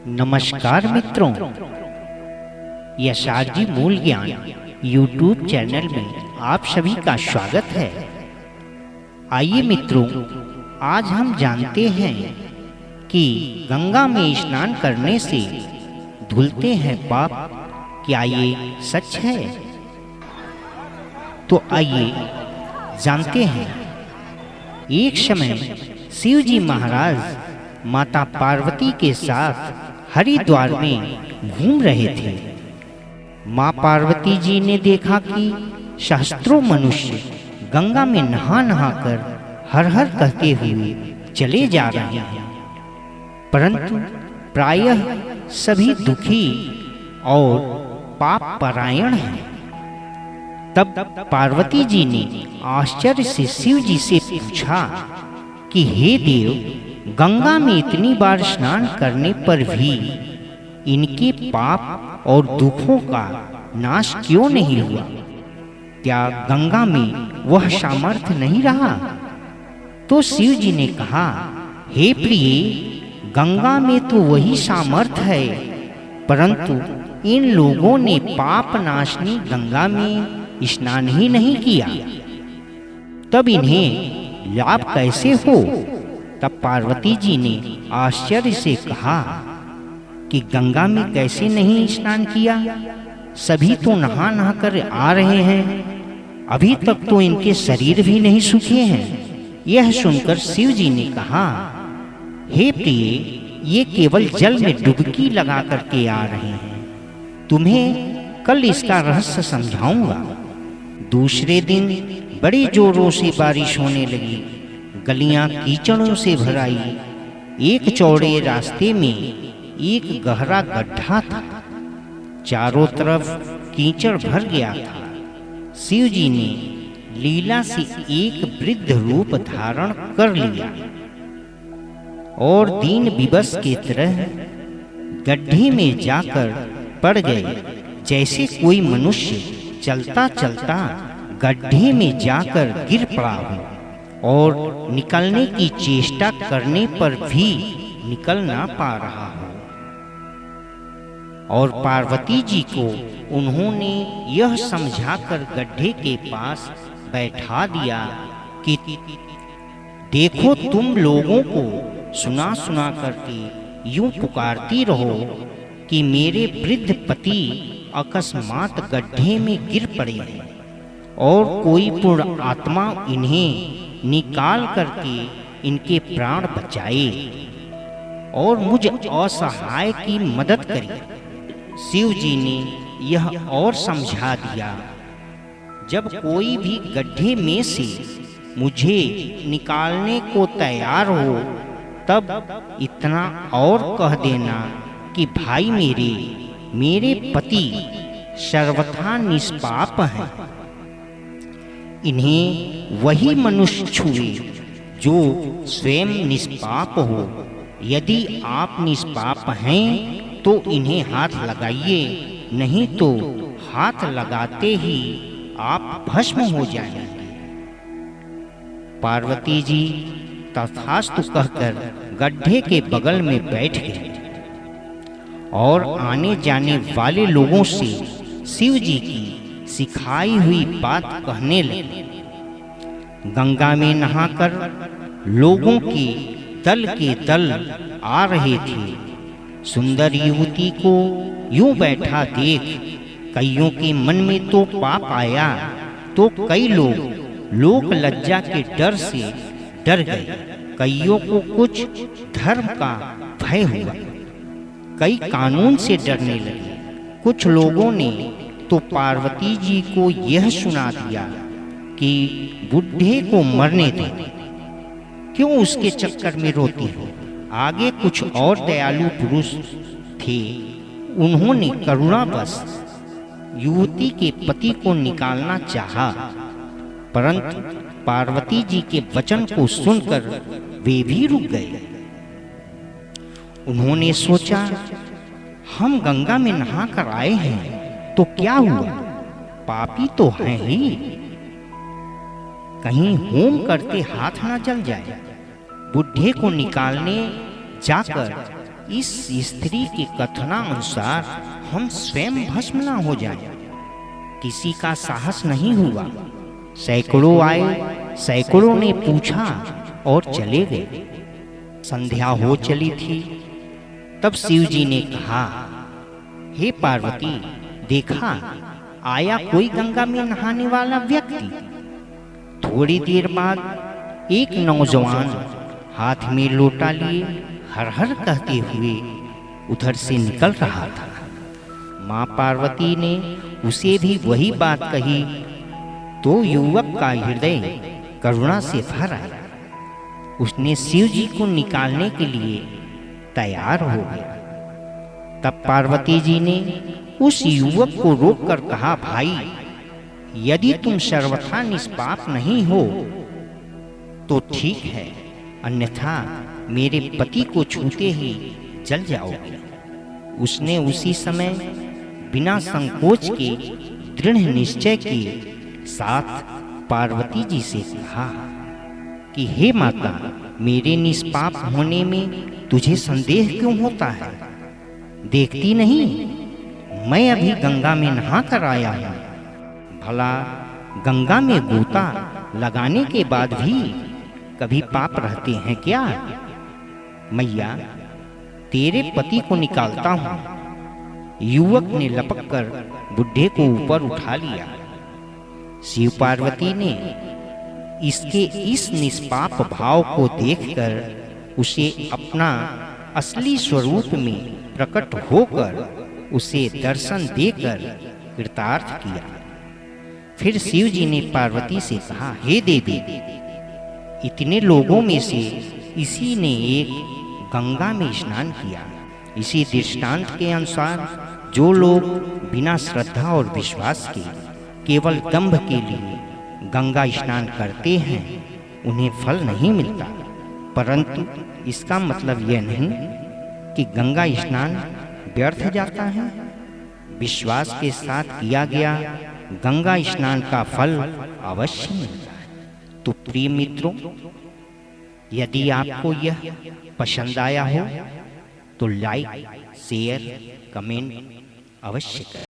नमस्कार मित्रों, यशाजी मूल ज्ञान यूट्यूब चैनल में आप सभी का स्वागत है। आइए मित्रों, आज हम जानते हैं कि गंगा में स्नान करने से धुलते हैं पाप। क्या ये सच है? तो आइए जानते हैं। एक समय शिव जी महाराज माता पार्वती के साथ हरिद्वार में घूम रहे थे। माँ पार्वती जी ने देखा कि सहस्त्रों मनुष्य गंगा में नहा नहा कर हर हर कहते हुए चले जा रहे हैं, परंतु प्रायः सभी दुखी और पाप परायण हैं। तब पार्वती जी ने आश्चर्य से शिव जी से पूछा कि हे देव, गंगा में इतनी बार स्नान करने पर भी इनके पाप और दुखों का नाश क्यों नहीं हुआ? क्या गंगा में वह सामर्थ्य नहीं रहा? तो शिव जी ने कहा, हे प्रिय, गंगा में तो वही सामर्थ्य है, परंतु इन लोगों ने पाप नाशनी गंगा में स्नान ही नहीं किया, तब इन्हें लाभ कैसे हो? तब पार्वती जी ने आश्चर्य से कहा कि गंगा में कैसे नहीं स्नान किया? सभी तो नहा नहा कर आ रहे हैं, अभी तक तो इनके शरीर भी नहीं सूखे हैं। यह सुनकर शिव जी ने कहा, हे प्रिय, ये केवल जल में डुबकी लगा करके आ रहे हैं, तुम्हें कल इसका रहस्य समझाऊंगा। दूसरे दिन बड़ी जोरों से बारिश होने लगी, गलियां कीचड़ों से भर आई। एक चौड़े रास्ते में एक गहरा गड्ढा था, चारों तरफ कीचड़ भर गया था। शिव जी ने लीला से एक वृद्ध रूप धारण कर लिया और दीन विवश की तरह गड्ढे में जाकर पड़ गए। जैसे कोई मनुष्य चलता चलता गड्ढे में जाकर गिर पड़ा हो और निकलने की चेष्टा करने पर भी निकल ना पा रहा हो। और पार्वती जी को उन्होंने यह समझाकर गड्ढे के पास बैठा दिया कि देखो, तुम लोगों को सुना सुना करके यूं पुकारती रहो कि मेरे वृद्ध पति अकस्मात गड्ढे में गिर पड़े हैं और कोई पूर्ण आत्मा इन्हें निकाल करके इनके प्राण बचाए और मुझ असहाय की मदद करे। शिव जी ने यह और समझा दिया, जब कोई भी गड्ढे में से मुझे निकालने को तैयार हो, तब इतना और कह देना कि भाई मेरे पति सर्वथा निष्पाप हैं, इन्हें वही मनुष्य छुए जो स्वयं निष्पाप हो। यदि आप निष्पाप हैं तो इन्हें हाथ लगाइए, नहीं तो हाथ लगाते ही आप भस्म हो जाएंगे। पार्वती जी तथास्तु कहकर गड्ढे के बगल में बैठ गए और आने जाने वाले लोगों से शिव जी की सिखाई हुई बात कहने लगे। गंगा में नहाकर लोगों के दल आ रहे थे। सुंदर युवती को यूं बैठा देख कईयों के मन में तो पाप आया, तो कई लोग लज्जा के डर से डर गए। कईयों को कुछ धर्म का भय हुआ, कई कानून से डरने लगे। कुछ लोगों ने तो पार्वती जी को यह सुना दिया कि बुढ़े को मरने दे, क्यों उसके चक्कर में रोती हो। आगे कुछ और दयालु पुरुष थे, उन्होंने करुणावश युवती के पति को निकालना चाहा, परंतु पार्वती जी के वचन को सुनकर वे भी रुक गए। उन्होंने सोचा, हम गंगा में नहाकर आए हैं तो क्या हुआ, पापी तो हैं ही, कहीं होम करते हाथ ना जल जाए। बुढ़े को निकालने जाकर इस स्त्री के कथनानुसार हम स्वयं भस्म न हो जाएं। किसी का साहस नहीं हुआ। सैकड़ों आए, सैकड़ों ने पूछा और चले गए। संध्या हो चली थी। तब शिव जी ने कहा, हे पार्वती, देखा आया कोई गंगा में नहाने वाला व्यक्ति। थोड़ी देर बाद एक नौजवान हाथ में लोटा लिए हर हर कहते हुए उधर से निकल रहा था। माँ पार्वती ने उसे भी वही बात कही तो युवक का हृदय करुणा से भर आया। उसने शिव जी को निकालने के लिए तैयार हो गया। तब पार्वती जी ने उस युवक को रोककर कहा, भाई, यदि तुम सर्वथा निष्पाप नहीं हो तो ठीक है, अन्यथा मेरे पति को छूते ही जल जाओगे। उसने उसी समय बिना संकोच के दृढ़ निश्चय के साथ पार्वती जी से कहा कि हे माता, मेरे निष्पाप होने में तुझे संदेह क्यों होता है? देखती नहीं, मैं अभी गंगा में नहा कर आया हूँ। भला गंगा में गोता लगाने के बाद भी कभी पाप रहते हैं क्या? मैया, तेरे पति को निकालता हूँ। युवक ने लपक कर बुढ़े को ऊपर उठा लिया। शिव पार्वती ने इसके इस निष्पाप भाव को देखकर उसे अपना असली स्वरूप में प्रकट होकर उसे दर्शन देकर कृतार्थ किया। फिर शिव जी ने पार्वती से कहा, हे देवी, इतने लोगों में से इसी ने एक गंगा में स्नान किया। इसी दृष्टांत के अनुसार जो लोग बिना श्रद्धा और विश्वास के केवल दंभ के लिए गंगा स्नान करते हैं, उन्हें फल नहीं मिलता। परंतु इसका मतलब यह नहीं कि गंगा स्नान व्यर्थ जाता है। विश्वास के साथ किया गया गंगा स्नान का फल अवश्य मिलता है। तो प्रिय मित्रों, यदि आपको यह पसंद आया हो तो लाइक, शेयर, कमेंट अवश्य करें।